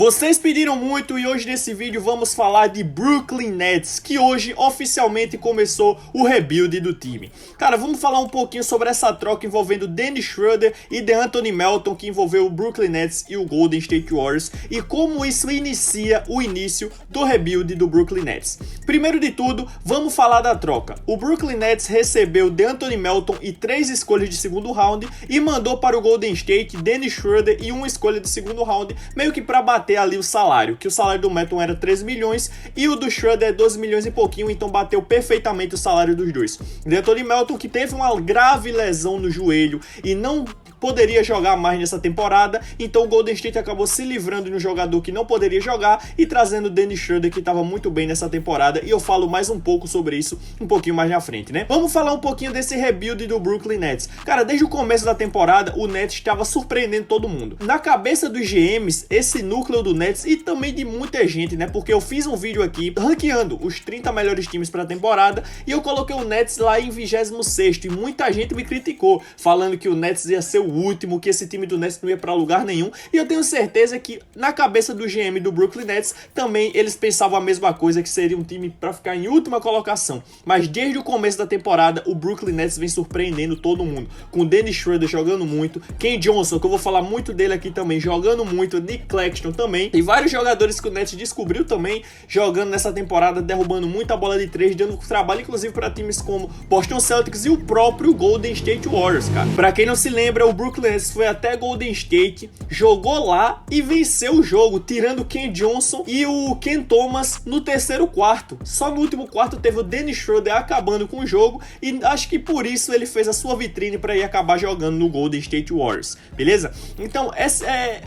Vocês pediram muito e hoje nesse vídeo vamos falar de Brooklyn Nets, que hoje oficialmente começou o rebuild do time. Cara, vamos falar um pouquinho sobre essa troca envolvendo Dennis Schroeder e DeAnthony Melton, que envolveu o Brooklyn Nets e o Golden State Warriors, e como isso inicia o início do rebuild do Brooklyn Nets. Primeiro de tudo, vamos falar da troca. O Brooklyn Nets recebeu DeAnthony Melton e 3 escolhas de segundo round e mandou para o Golden State Dennis Schroeder e 1 escolha de segundo round, meio que para bater ali o salário, que o salário do Melton era 13 milhões e o do Schroeder é 12 milhões e pouquinho, então bateu perfeitamente o salário dos dois. DeAnthony Melton, que teve uma grave lesão no joelho e não poderia jogar mais nessa temporada, então o Golden State acabou se livrando de um jogador que não poderia jogar e trazendo o Dennis Schroeder, que estava muito bem nessa temporada, e eu falo mais um pouco sobre isso um pouquinho mais na frente, né? Vamos falar um pouquinho desse rebuild do Brooklyn Nets. Cara, desde o começo da temporada, o Nets estava surpreendendo todo mundo. Na cabeça dos GMs, esse núcleo do Nets e também de muita gente, né? Porque eu fiz um vídeo aqui ranqueando os 30 melhores times para a temporada e eu coloquei o Nets lá em 26º e muita gente me criticou, falando que o Nets ia ser o último, que esse time do Nets não ia para lugar nenhum, e eu tenho certeza que na cabeça do GM do Brooklyn Nets também eles pensavam a mesma coisa, que seria um time para ficar em última colocação. Mas desde o começo da temporada o Brooklyn Nets vem surpreendendo todo mundo, com o Dennis Schroeder jogando muito, Ken Johnson, que eu vou falar muito dele aqui também, jogando muito, Nick Claxton também, e vários jogadores que o Nets descobriu também jogando nessa temporada, derrubando muita bola de 3, dando trabalho inclusive para times como Boston Celtics e o próprio Golden State Warriors, cara. Para quem não se lembra, o Brooklyn Nets foi até Golden State, jogou lá e venceu o jogo, tirando o Ken Johnson e o Ken Thomas no terceiro quarto. Só no último quarto teve o Dennis Schroeder acabando com o jogo, e acho que por isso ele fez a sua vitrine para ir acabar jogando no Golden State Warriors, beleza? Então,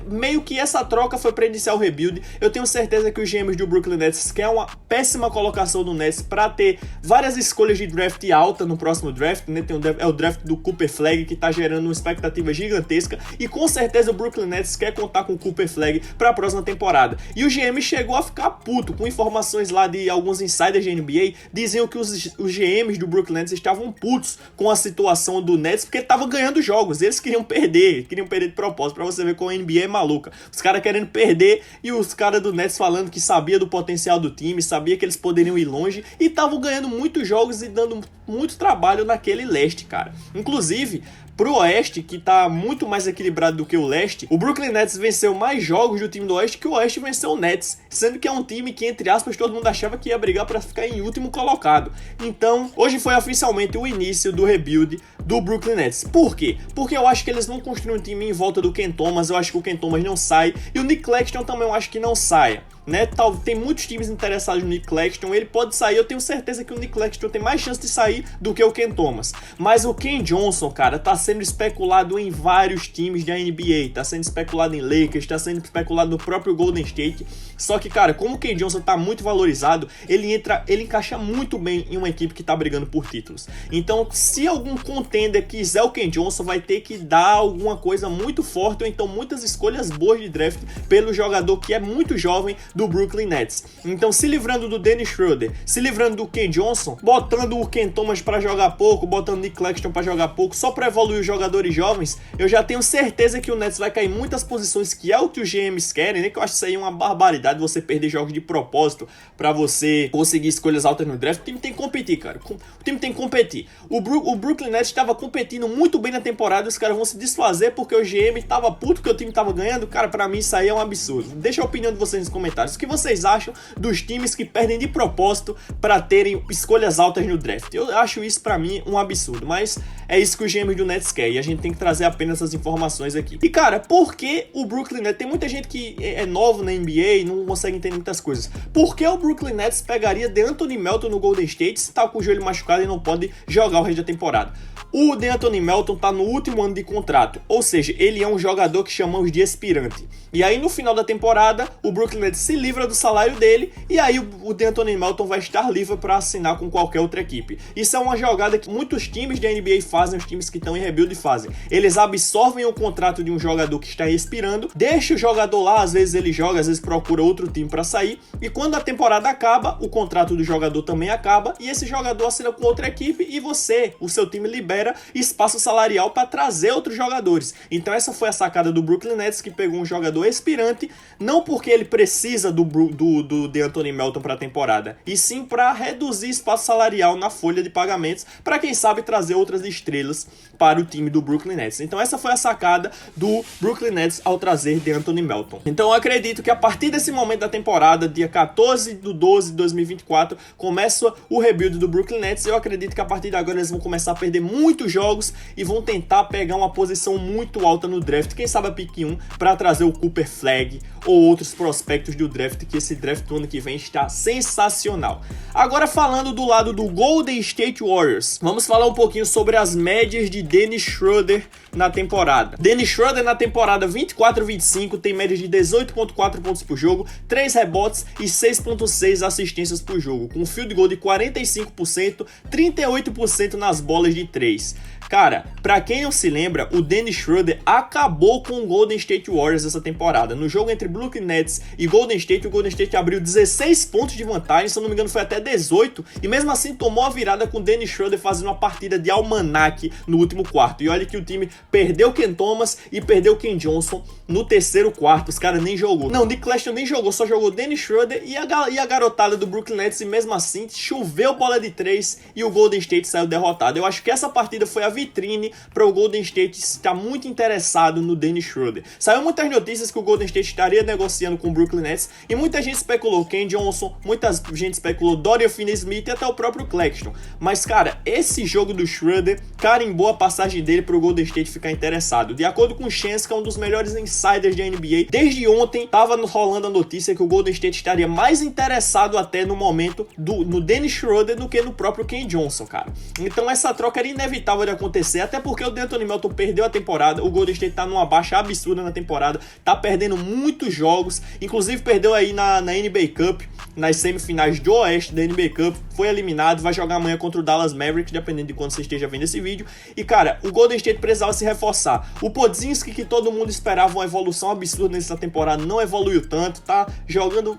meio que essa troca foi para iniciar o rebuild. Eu tenho certeza que os GMs do Brooklyn Nets querem uma péssima colocação do Nets para ter várias escolhas de draft alta no próximo draft, né? É o draft do Cooper Flag, que tá gerando uma expectativa gigantesca, e com certeza o Brooklyn Nets quer contar com o Cooper Flag para a próxima temporada. E o GM chegou a ficar puto com informações lá de alguns insiders de NBA, diziam que os GMs do Brooklyn Nets estavam putos com a situação do Nets, porque estavam ganhando jogos, eles queriam perder de propósito, para você ver como a NBA é maluca. Os caras querendo perder e os caras do Nets falando que sabia do potencial do time, sabia que eles poderiam ir longe e estavam ganhando muitos jogos e dando muito trabalho naquele leste, cara. Inclusive, pro Oeste, que tá muito mais equilibrado do que o Leste, o Brooklyn Nets venceu mais jogos do time do Oeste que o Oeste venceu o Nets, sendo que é um time que, entre aspas, todo mundo achava que ia brigar para ficar em último colocado. Então, hoje foi oficialmente o início do rebuild do Brooklyn Nets. Por quê? Porque eu acho que eles não construíram um time em volta do Ken Thomas, eu acho que o Ken Thomas não sai, e o Nick Claxton também eu acho que não saia, né? Tem muitos times interessados no Nick Claxton, ele pode sair, eu tenho certeza que o Nick Claxton tem mais chance de sair do que o Ken Thomas. Mas o Ken Johnson, cara, tá sendo especulado em vários times da NBA, tá sendo especulado em Lakers, tá sendo especulado no próprio Golden State. Só que, cara, como o Ken Johnson tá muito valorizado, ele encaixa muito bem em uma equipe que tá brigando por títulos. Então, se algum contender quiser o Ken Johnson, vai ter que dar alguma coisa muito forte, ou então muitas escolhas boas de draft pelo jogador que é muito jovem do Brooklyn Nets. Então, se livrando do Dennis Schroeder, se livrando do Ken Johnson, botando o Ken Thomas para jogar pouco, botando o Nick Claxton para jogar pouco, só para evoluir os jogadores jovens, eu já tenho certeza que o Nets vai cair em muitas posições, que é o que os GMs querem, né? Que eu acho isso aí uma barbaridade, você perder jogos de propósito para você conseguir escolhas altas no draft. O time tem que competir, cara. O time tem que competir. O Brooklyn Nets estava competindo muito bem na temporada, os caras vão se desfazer porque o GM tava puto que o time tava ganhando. Cara, para mim isso aí é um absurdo. Deixa a opinião de vocês nos comentários. O que vocês acham dos times que perdem de propósito para terem escolhas altas no draft? Eu acho isso para mim um absurdo, mas é isso que os GMs do Nets querem e a gente tem que trazer apenas essas informações aqui. E cara, por que o Brooklyn Nets? Tem muita gente que é novo na NBA e não consegue entender muitas coisas. Por que o Brooklyn Nets pegaria DeAnthony Melton no Golden State se tá com o joelho machucado e não pode jogar o resto da temporada? O DeAnthony Melton tá no último ano de contrato, ou seja, ele é um jogador que chamamos de aspirante. E aí no final da temporada, o Brooklyn Nets, se se livra do salário dele e aí o De'Anthony Melton vai estar livre para assinar com qualquer outra equipe. Isso é uma jogada que muitos times da NBA fazem, os times que estão em rebuild fazem. Eles absorvem o contrato de um jogador que está expirando, deixa o jogador lá, às vezes ele joga, às vezes procura outro time para sair, e quando a temporada acaba, o contrato do jogador também acaba e esse jogador assina com outra equipe e você, o seu time, libera espaço salarial para trazer outros jogadores. Então essa foi a sacada do Brooklyn Nets, que pegou um jogador expirante, não porque ele precisa do De'Anthony Melton para a temporada, e sim para reduzir espaço salarial na folha de pagamentos, para quem sabe trazer outras estrelas para o time do Brooklyn Nets. Então essa foi a sacada do Brooklyn Nets ao trazer De'Anthony Melton. Então eu acredito que a partir desse momento da temporada, dia 14/12/2024, começa o rebuild do Brooklyn Nets. Eu acredito que a partir de agora eles vão começar a perder muitos jogos e vão tentar pegar uma posição muito alta no draft, quem sabe a pick 1, para trazer o Cooper Flagg ou outros prospectos do draft, que esse draft do ano que vem está sensacional. Agora falando do lado do Golden State Warriors, vamos falar um pouquinho sobre as médias de Dennis Schroeder na temporada. Dennis Schroeder na temporada 24/25 tem média de 18.4 pontos por jogo, 3 rebotes e 6.6 assistências por jogo, com field goal de 45%, 38% nas bolas de 3. Cara, pra quem não se lembra, o Dennis Schroeder acabou com o Golden State Warriors essa temporada. No jogo entre Brooklyn Nets e Golden State, o Golden State abriu 16 pontos de vantagem, se eu não me engano foi até 18, e mesmo assim tomou a virada com o Dennis Schroeder fazendo uma partida de almanaque no último quarto. E olha que o time perdeu Ken Thomas e perdeu Ken Johnson no terceiro quarto, os caras nem jogou. Não, Nick Claxton nem jogou, só jogou Dennis Schroeder e a garotada do Brooklyn Nets, e mesmo assim choveu bola de 3 e o Golden State saiu derrotado. Eu acho que essa partida foi a vitrine para o Golden State estar muito interessado no Dennis Schroeder. Saiu muitas notícias que o Golden State estaria negociando com o Brooklyn Nets e muita gente especulou Ken Johnson, muita gente especulou Dorian Finney-Smith e até o próprio Claxton. Mas cara, esse jogo do Schroeder carimbou a passagem dele para o Golden State ficar interessado. De acordo com o Chance, que é um dos melhores insiders da NBA, desde ontem estava rolando a notícia que o Golden State estaria mais interessado até no momento no Dennis Schroeder do que no próprio Ken Johnson, cara. Então essa troca era inevitável de acontecer, até porque o De'Anthony Melton perdeu a temporada, o Golden State tá numa baixa absurda na temporada, tá perdendo muitos jogos, inclusive perdeu aí na NBA Cup, nas semifinais do Oeste da NBA Cup, foi eliminado, vai jogar amanhã contra o Dallas Mavericks, dependendo de quando você esteja vendo esse vídeo. E cara, o Golden State precisava se reforçar. O Podziemski, que todo mundo esperava uma evolução absurda nessa temporada, não evoluiu tanto, tá jogando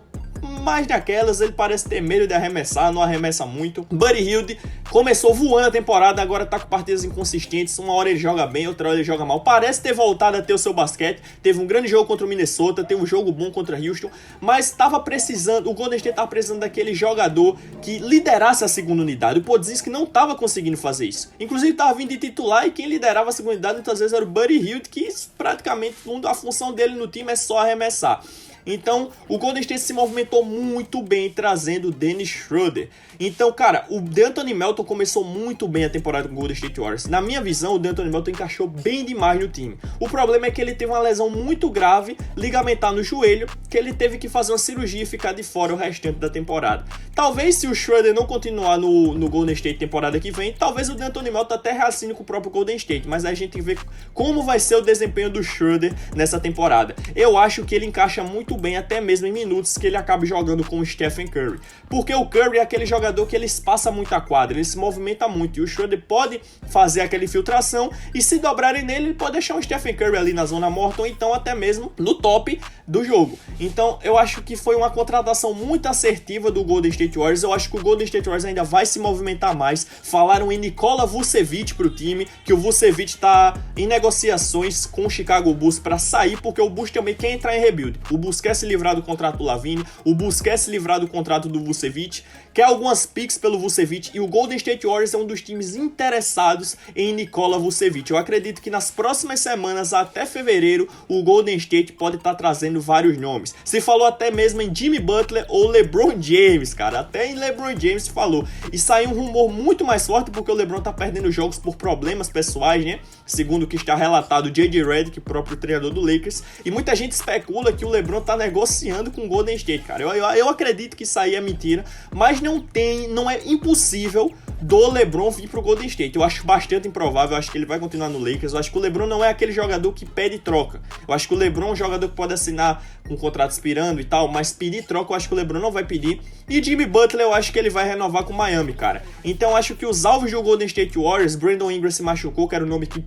mais daquelas, ele parece ter medo de arremessar, não arremessa muito. Buddy Hield começou voando a temporada, agora tá com partidas inconsistentes, uma hora ele joga bem, outra hora ele joga mal, parece ter voltado a ter o seu basquete, teve um grande jogo contra o Minnesota, teve um jogo bom contra Houston, mas tava precisando, o Golden State tava precisando daquele jogador que liderasse a segunda unidade. O Podziemski não tava conseguindo fazer isso, inclusive tava vindo de titular, e quem liderava a segunda unidade muitas vezes era o Buddy Hield, que praticamente a função dele no time é só arremessar. Então, o Golden State se movimentou muito bem trazendo o Dennis Schroeder. Então, cara, o De'Anthony Melton começou muito bem a temporada com o Golden State Warriors. Na minha visão, o De'Anthony Melton encaixou bem demais no time. O problema é que ele teve uma lesão muito grave, ligamentar no joelho, que ele teve que fazer uma cirurgia e ficar de fora o restante da temporada. Talvez, se o Schroeder não continuar no Golden State temporada que vem, talvez o De'Anthony Melton até reassine com o próprio Golden State. Mas aí a gente tem que ver como vai ser o desempenho do Schroeder nessa temporada. Eu acho que ele encaixa muito bem, até mesmo em minutos que ele acaba jogando com o Stephen Curry, porque o Curry é aquele jogador que ele espaça muito a quadra, ele se movimenta muito, e o Schroeder pode fazer aquela infiltração, e se dobrarem nele, ele pode deixar o Stephen Curry ali na zona morta, ou então até mesmo no top do jogo. Então eu acho que foi uma contratação muito assertiva do Golden State Warriors. Eu acho que o Golden State Warriors ainda vai se movimentar mais. Falaram em Nikola Vucevic pro time, que o Vucevic está em negociações com o Chicago Bulls para sair, porque o Bulls também quer entrar em rebuild. O Bulls quer se livrar do contrato do Lavine, o Bulls quer se livrar do contrato do Vucevic, quer algumas picks pelo Vucevic, e o Golden State Warriors é um dos times interessados em Nikola Vucevic. Eu acredito que nas próximas semanas, até fevereiro, o Golden State pode estar trazendo vários nomes. Se falou até mesmo em Jimmy Butler ou LeBron James, cara, até em LeBron James se falou, e saiu um rumor muito mais forte, porque o LeBron tá perdendo jogos por problemas pessoais, né, segundo o que está relatado o J.J. Redick, próprio treinador do Lakers, e muita gente especula que o LeBron tá negociando com o Golden State, cara. Eu acredito que isso aí é mentira, mas não é impossível do LeBron vir pro Golden State. Eu acho bastante improvável, eu acho que ele vai continuar no Lakers. Eu acho que o LeBron não é aquele jogador que pede troca. Eu acho que o LeBron é um jogador que pode assinar com um contrato expirando e tal, mas pedir troca eu acho que o LeBron não vai pedir. E Jimmy Butler eu acho que ele vai renovar com o Miami, cara. Então eu acho que os alvos do Golden State Warriors, Brandon Ingram se machucou, que era o nome que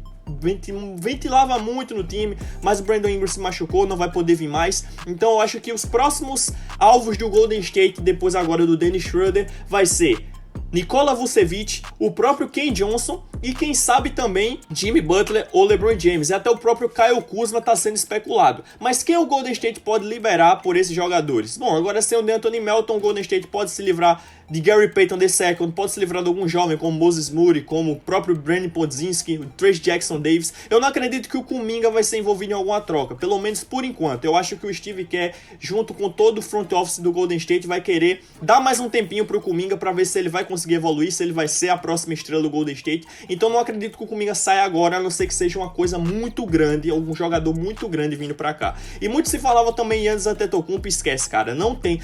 ventilava muito no time, mas o Brandon Ingram se machucou, não vai poder vir mais. Então eu acho que os próximos alvos do Golden State, depois agora do Dennis Schroeder, vai ser Nikola Vucevic, o próprio Ken Johnson e quem sabe também Jimmy Butler ou LeBron James. E até o próprio Kyle Kuzma está sendo especulado. Mas quem o Golden State pode liberar por esses jogadores? Bom, agora sem o DeAnthony Melton, o Golden State pode se livrar de Gary Payton II, pode se livrar de algum jovem como Moses Moody, como o próprio Brandon Podzinski, o Trayce Jackson Davis. Eu não acredito que o Kuminga vai ser envolvido em alguma troca, pelo menos por enquanto. Eu acho que o Steve Kerr, junto com todo o front office do Golden State, vai querer dar mais um tempinho pro Kuminga para ver se ele vai conseguir evoluir, se ele vai ser a próxima estrela do Golden State. Então não acredito que o Kuminga saia agora, a não ser que seja uma coisa muito grande, algum jogador muito grande vindo pra cá. E muito se falava também em Giannis Antetokounmpo, esquece, cara. Não tem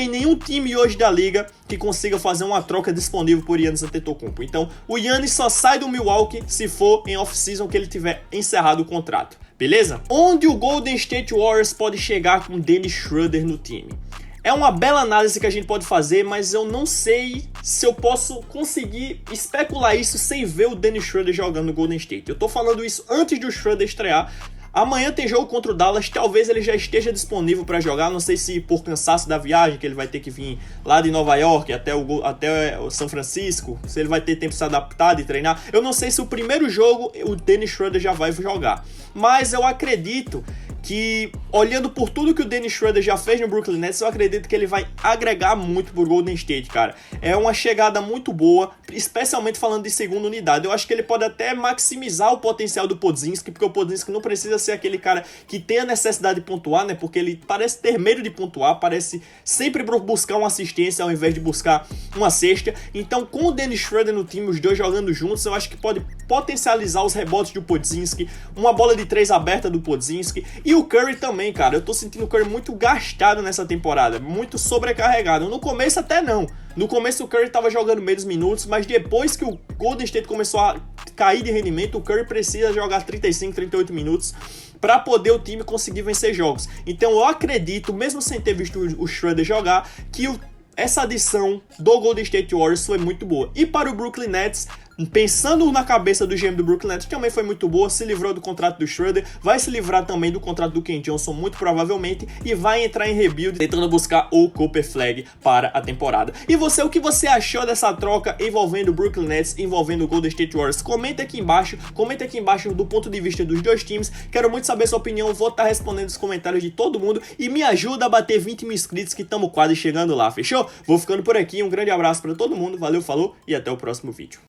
nenhum time hoje da liga que consiga fazer uma troca disponível por Giannis Antetokounmpo. Então o Giannis só sai do Milwaukee se for em off-season que ele tiver encerrado o contrato. Beleza? Onde o Golden State Warriors pode chegar com Dennis Schroeder no time? É uma bela análise que a gente pode fazer, mas eu não sei se eu posso conseguir especular isso sem ver o Dennis Schroeder jogando no Golden State. Eu tô falando isso antes do Schroeder estrear. Amanhã tem jogo contra o Dallas, talvez ele já esteja disponível para jogar, não sei se por cansaço da viagem, que ele vai ter que vir lá de Nova York até o São Francisco, se ele vai ter tempo de se adaptar e treinar. Eu não sei se o primeiro jogo o Dennis Schroeder já vai jogar, mas eu acredito que, olhando por tudo que o Dennis Schroeder já fez no Brooklyn Nets, eu acredito que ele vai agregar muito pro Golden State, cara. É uma chegada muito boa, especialmente falando de segunda unidade. Eu acho que ele pode até maximizar o potencial do Podzinski, porque o Podzinski não precisa ser aquele cara que tem a necessidade de pontuar, né? Porque ele parece ter medo de pontuar, parece sempre buscar uma assistência ao invés de buscar uma cesta. Então, com o Dennis Schroeder no time, os dois jogando juntos, eu acho que pode potencializar os rebotes do Podzinski, uma bola de 3 aberta do Podzinski. E o Curry também, cara. Eu tô sentindo o Curry muito gastado nessa temporada, muito sobrecarregado. No começo até não. No começo o Curry tava jogando menos minutos, mas depois que o Golden State começou a cair de rendimento, o Curry precisa jogar 35, 38 minutos para poder o time conseguir vencer jogos. Então eu acredito, mesmo sem ter visto o Schroeder jogar, que essa adição do Golden State Warriors foi muito boa. E para o Brooklyn Nets, pensando na cabeça do GM do Brooklyn Nets, também foi muito boa, se livrou do contrato do Schroeder, vai se livrar também do contrato do Ken Johnson, muito provavelmente, e vai entrar em rebuild, tentando buscar o Cooper Flag para a temporada. E você, o que você achou dessa troca envolvendo o Brooklyn Nets, envolvendo o Golden State Warriors? Comenta aqui embaixo do ponto de vista dos dois times, quero muito saber sua opinião, vou estar respondendo os comentários de todo mundo, e me ajuda a bater 20 mil inscritos, que estamos quase chegando lá, fechou? Vou ficando por aqui, um grande abraço para todo mundo, valeu, falou, e até o próximo vídeo.